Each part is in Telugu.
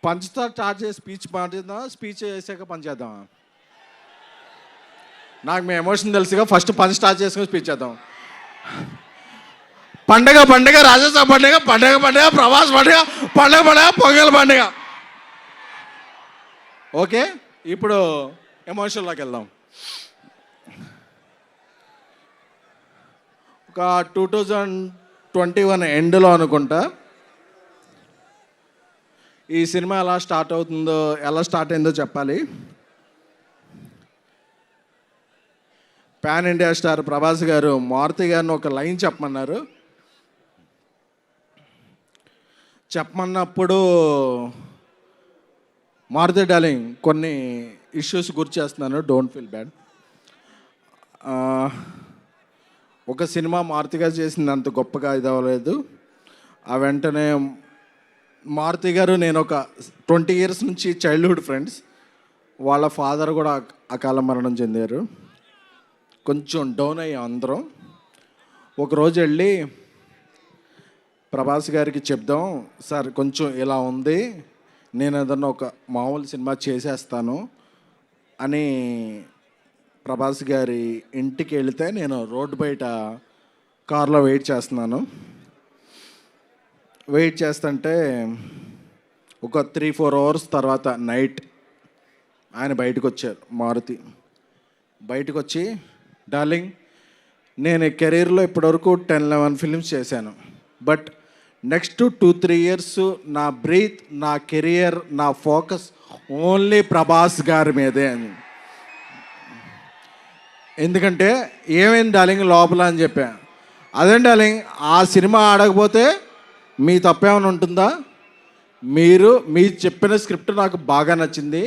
పంచ్తో స్టార్ట్ చేసి స్పీచ్ మాట్లాడదాం, స్పీచ్ చేసాక పంచ్ చేద్దాం. నాకు మీ ఎమోషన్ తెలుసుగా, ఫస్ట్ పంచ్ స్టార్ట్ చేసుకుని స్పీచ్ చేద్దాం. పండగ పండగ, రాజస్థాన్ పండగ, పండగ పండగ, ప్రభాస్ పండగ, పండగ పండగ, పొంగల్ పండగ. ఓకే, ఇప్పుడు ఎమోషన్లోకి వెళ్దాం. ఒక 2021 ఎండ్లో అనుకుంటా ఈ సినిమా ఎలా స్టార్ట్ అయిందో చెప్పాలి. పాన్ ఇండియా స్టార్ ప్రభాస్ గారు మారుతి గారిని ఒక లైన్ చెప్పమన్నప్పుడు మారుతి డార్లింగ్ కొన్ని ఇష్యూస్ గుర్తు చేస్తున్నాను, డోంట్ ఫీల్ బ్యాడ్. ఒక సినిమా మారుతి గారు చేసింది అంత గొప్పగా ఇది అవ్వలేదు. ఆ వెంటనే మారుతి గారు నేను ఒక 20 years నుంచి చైల్డ్హుడ్ ఫ్రెండ్స్. వాళ్ళ ఫాదర్ కూడా అకాల మరణం చెందారు. కొంచెం డౌన్ అయ్యాం అందరం. ఒకరోజు వెళ్ళి ప్రభాస్ గారికి చెప్దాం, సార్ కొంచెం ఇలా ఉంది, నేను ఏదన్నా ఒక మామూలు సినిమా చేసేస్తాను అని ప్రభాస్ గారి ఇంటికి వెళితే నేను రోడ్డు బయట కార్లో వెయిట్ చేస్తుంటే ఒక 3-4 hours తర్వాత నైట్ ఆయన బయటకు వచ్చారు. మారుతి బయటకు వచ్చి, డార్లింగ్ నేను కెరీర్లో ఇప్పటివరకు 10-11 ఫిల్మ్స్ చేశాను, బట్ నెక్స్ట్ 2-3 years నా బ్రీత్, నా కెరియర్, నా ఫోకస్ ఓన్లీ ప్రభాస్ గారి మీదే అని. ఎందుకంటే ఏమైంది డార్లింగ్ లోపల అని చెప్పా. అదే డార్లింగ్, ఆ సినిమా ఆడకపోతే మీ తప్పేమైనా ఉంటుందా? మీరు చెప్పిన స్క్రిప్ట్ నాకు బాగా నచ్చింది,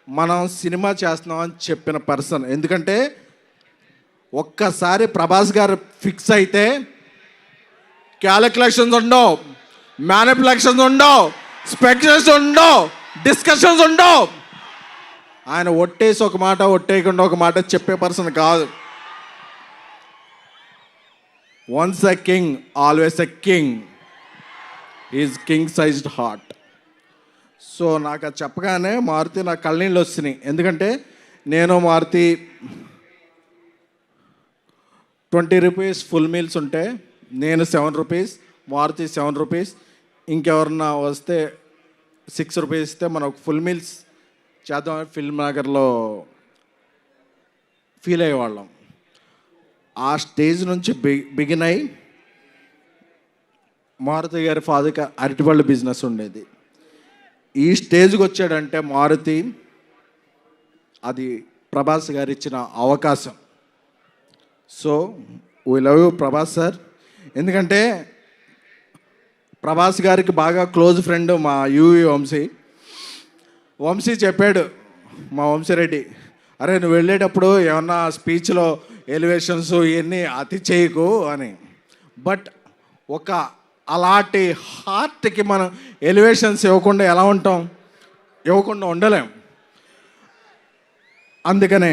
మనం సినిమా చేస్తున్నామని చెప్పిన పర్సన్. ఎందుకంటే ఒక్కసారి ప్రభాస్ గారు ఫిక్స్ అయితే క్యాలిక్యులేషన్స్ ఉండవు, మ్యానిపులేషన్స్ ఉండవు, స్పెక్యులేషన్స్ ఉండవు, డిస్కషన్స్ ఉండవు. ఆయన ఒట్టేసి ఒక మాట, ఒట్టేయకుండా ఒక మాట చెప్పే పర్సన్ కాదు. Once a king always a king, is king sized heart. So నాకు అది చెప్పగానే మారుతి నా కళ్ళనీళ్ళు వస్తున్నాయి. ఎందుకంటే నేను మారుతి 20 rupees ఫుల్ మీల్స్ ఉంటే నేను 7 rupees, మారుతి 7 rupees, ఇంకెవరన్నా వస్తే 6 rupees ఇస్తే మనం ఫుల్ మీల్స్ చేద్దామని ఫిల్మ్ నగర్లో ఫీల్ అయ్యేవాళ్ళం. ఆ స్టేజ్ నుంచి బిగిన్ అయ్యి మారుతి గారి ఫాదర్కి అరటిపళ్ళు బిజినెస్ ఉండేది. ఈ స్టేజ్కి వచ్చాడంటే మారుతి, అది ప్రభాస్ గారు ఇచ్చిన అవకాశం. So we love you Prabhas sir. ఎందుకంటే ప్రభాస్ గారికి బాగా క్లోజ్ ఫ్రెండ్ మా యూవి వంశీ చెప్పాడు, మా వంశీరెడ్డి, అరే నువ్వు వెళ్ళేటప్పుడు ఏమన్నా స్పీచ్లో ఎలివేషన్స్ ఇవన్నీ అతి చేయకు అని. బట్ ఒక అలాంటి హార్ట్కి మనం ఎలివేషన్స్ ఇవ్వకుండా ఎలా ఉంటాం? ఇవ్వకుండా ఉండలేం. అందుకనే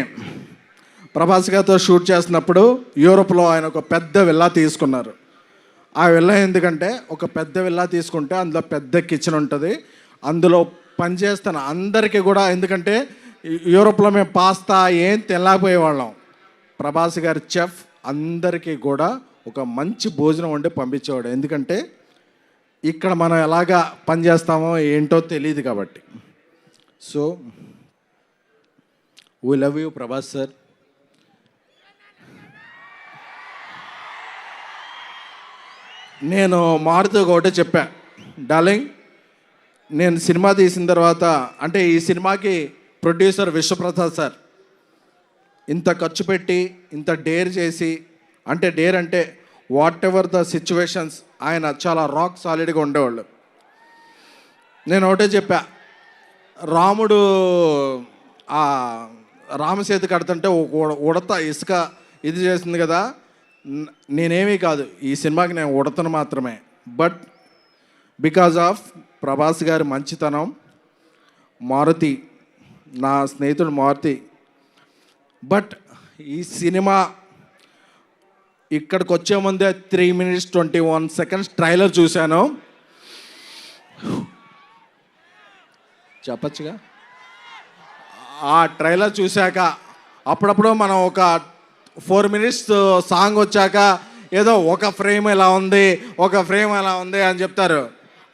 ప్రభాస్ గారితో షూట్ చేస్తున్నప్పుడు యూరోప్లో ఆయన ఒక పెద్ద విల్లా తీసుకున్నారు. ఆ విల్లా ఎందుకంటే ఒక పెద్ద విల్లా తీసుకుంటే అందులో పెద్ద కిచెన్ ఉంటుంది, అందులో పనిచేస్తున్న అందరికీ కూడా, ఎందుకంటే యూరోప్లో మేము పాస్తా ఏం తినలేకపోయేవాళ్ళం, ప్రభాస్ గారి చెఫ్ అందరికీ కూడా ఒక మంచి భోజనం వండి పంపించేవాడు. ఎందుకంటే ఇక్కడ మనం ఎలాగా పనిచేస్తామో ఏంటో తెలియదు కాబట్టి. So we love you Prabhas sir. నేను మారుతూ ఒకటే చెప్పా, డార్లింగ్ నేను సినిమా తీసిన తర్వాత, అంటే ఈ సినిమాకి ప్రొడ్యూసర్ విశ్వప్రసాద్ సార్ ఇంత ఖర్చు పెట్టి ఇంత డేర్ చేసి, అంటే డేర్ అంటే వాట్ ఎవర్ ద సిచ్యువేషన్స్, ఆయన చాలా రాక్ సాలిడ్గా ఉండేవాళ్ళు. నేను ఒకటే చెప్పా, రాముడు ఆ రామసేతు కడుతుంటే ఉడత ఇసుక ఇది చేసింది కదా, నేనేమీ కాదు, ఈ సినిమాకి నేను ఉడతను మాత్రమే. బట్ బికాజ్ ఆఫ్ ప్రభాస్ గారి మంచితనం, మారుతి నా స్నేహితుడు మారుతి. బట్ ఈ సినిమా ఇక్కడికి వచ్చే ముందే 3 minutes 21 seconds ట్రైలర్ చూశాను. చెప్పచ్చుగా. ఆ ట్రైలర్ చూశాక అప్పుడప్పుడు మనం ఒక 4 minutes సాంగ్ వచ్చాక ఏదో ఒక ఫ్రేమ్ ఎలా ఉంది, ఒక ఫ్రేమ్ ఎలా ఉంది అని చెప్తారు.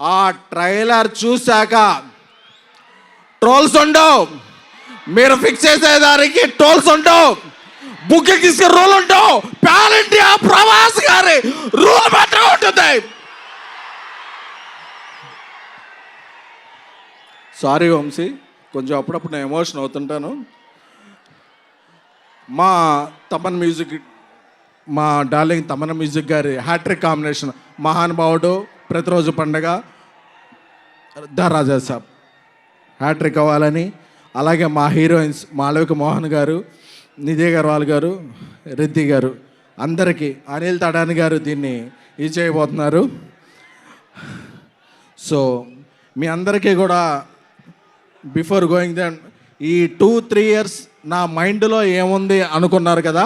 ఆ ట్రైలర్ చూశాక ట్రోల్స్ ఉండవు, మీరు ఫిక్స్ చేసేదానికి ట్రోల్స్ ఉండవు, బుకింగ్ తీసుకునే రూల్ ఉండవు. పాన్ ఇండియా ప్రభాస్ గారి రూల్ మాత్రమే ఉంటుంది. సారీ వంశీ, కొంచెం అప్పుడప్పుడు నేను ఎమోషన్ అవుతుంటాను. మా తమన్ మ్యూజిక్, మా డార్లింగ్ తమన్ మ్యూజిక్ గారి హ్యాట్రిక్ కాంబినేషన్ మహానుభావుడు, ప్రతిరోజు పండగ, ద రాజా సాబ్ హ్యాట్రిక్ అవ్వాలని, అలాగే మా హీరోయిన్స్ మాళవిక మోహన్ గారు, నిధి అగర్వాల్ గారు, రిద్ది గారు, అందరికీ, అనిల్ తడాని గారు దీన్ని ఇది చేయబోతున్నారు. సో మీ అందరికీ కూడా బిఫోర్ గోయింగ్ దెన్ ఈ 2-3 years నా మైండ్లో ఏముంది అనుకున్నారు కదా.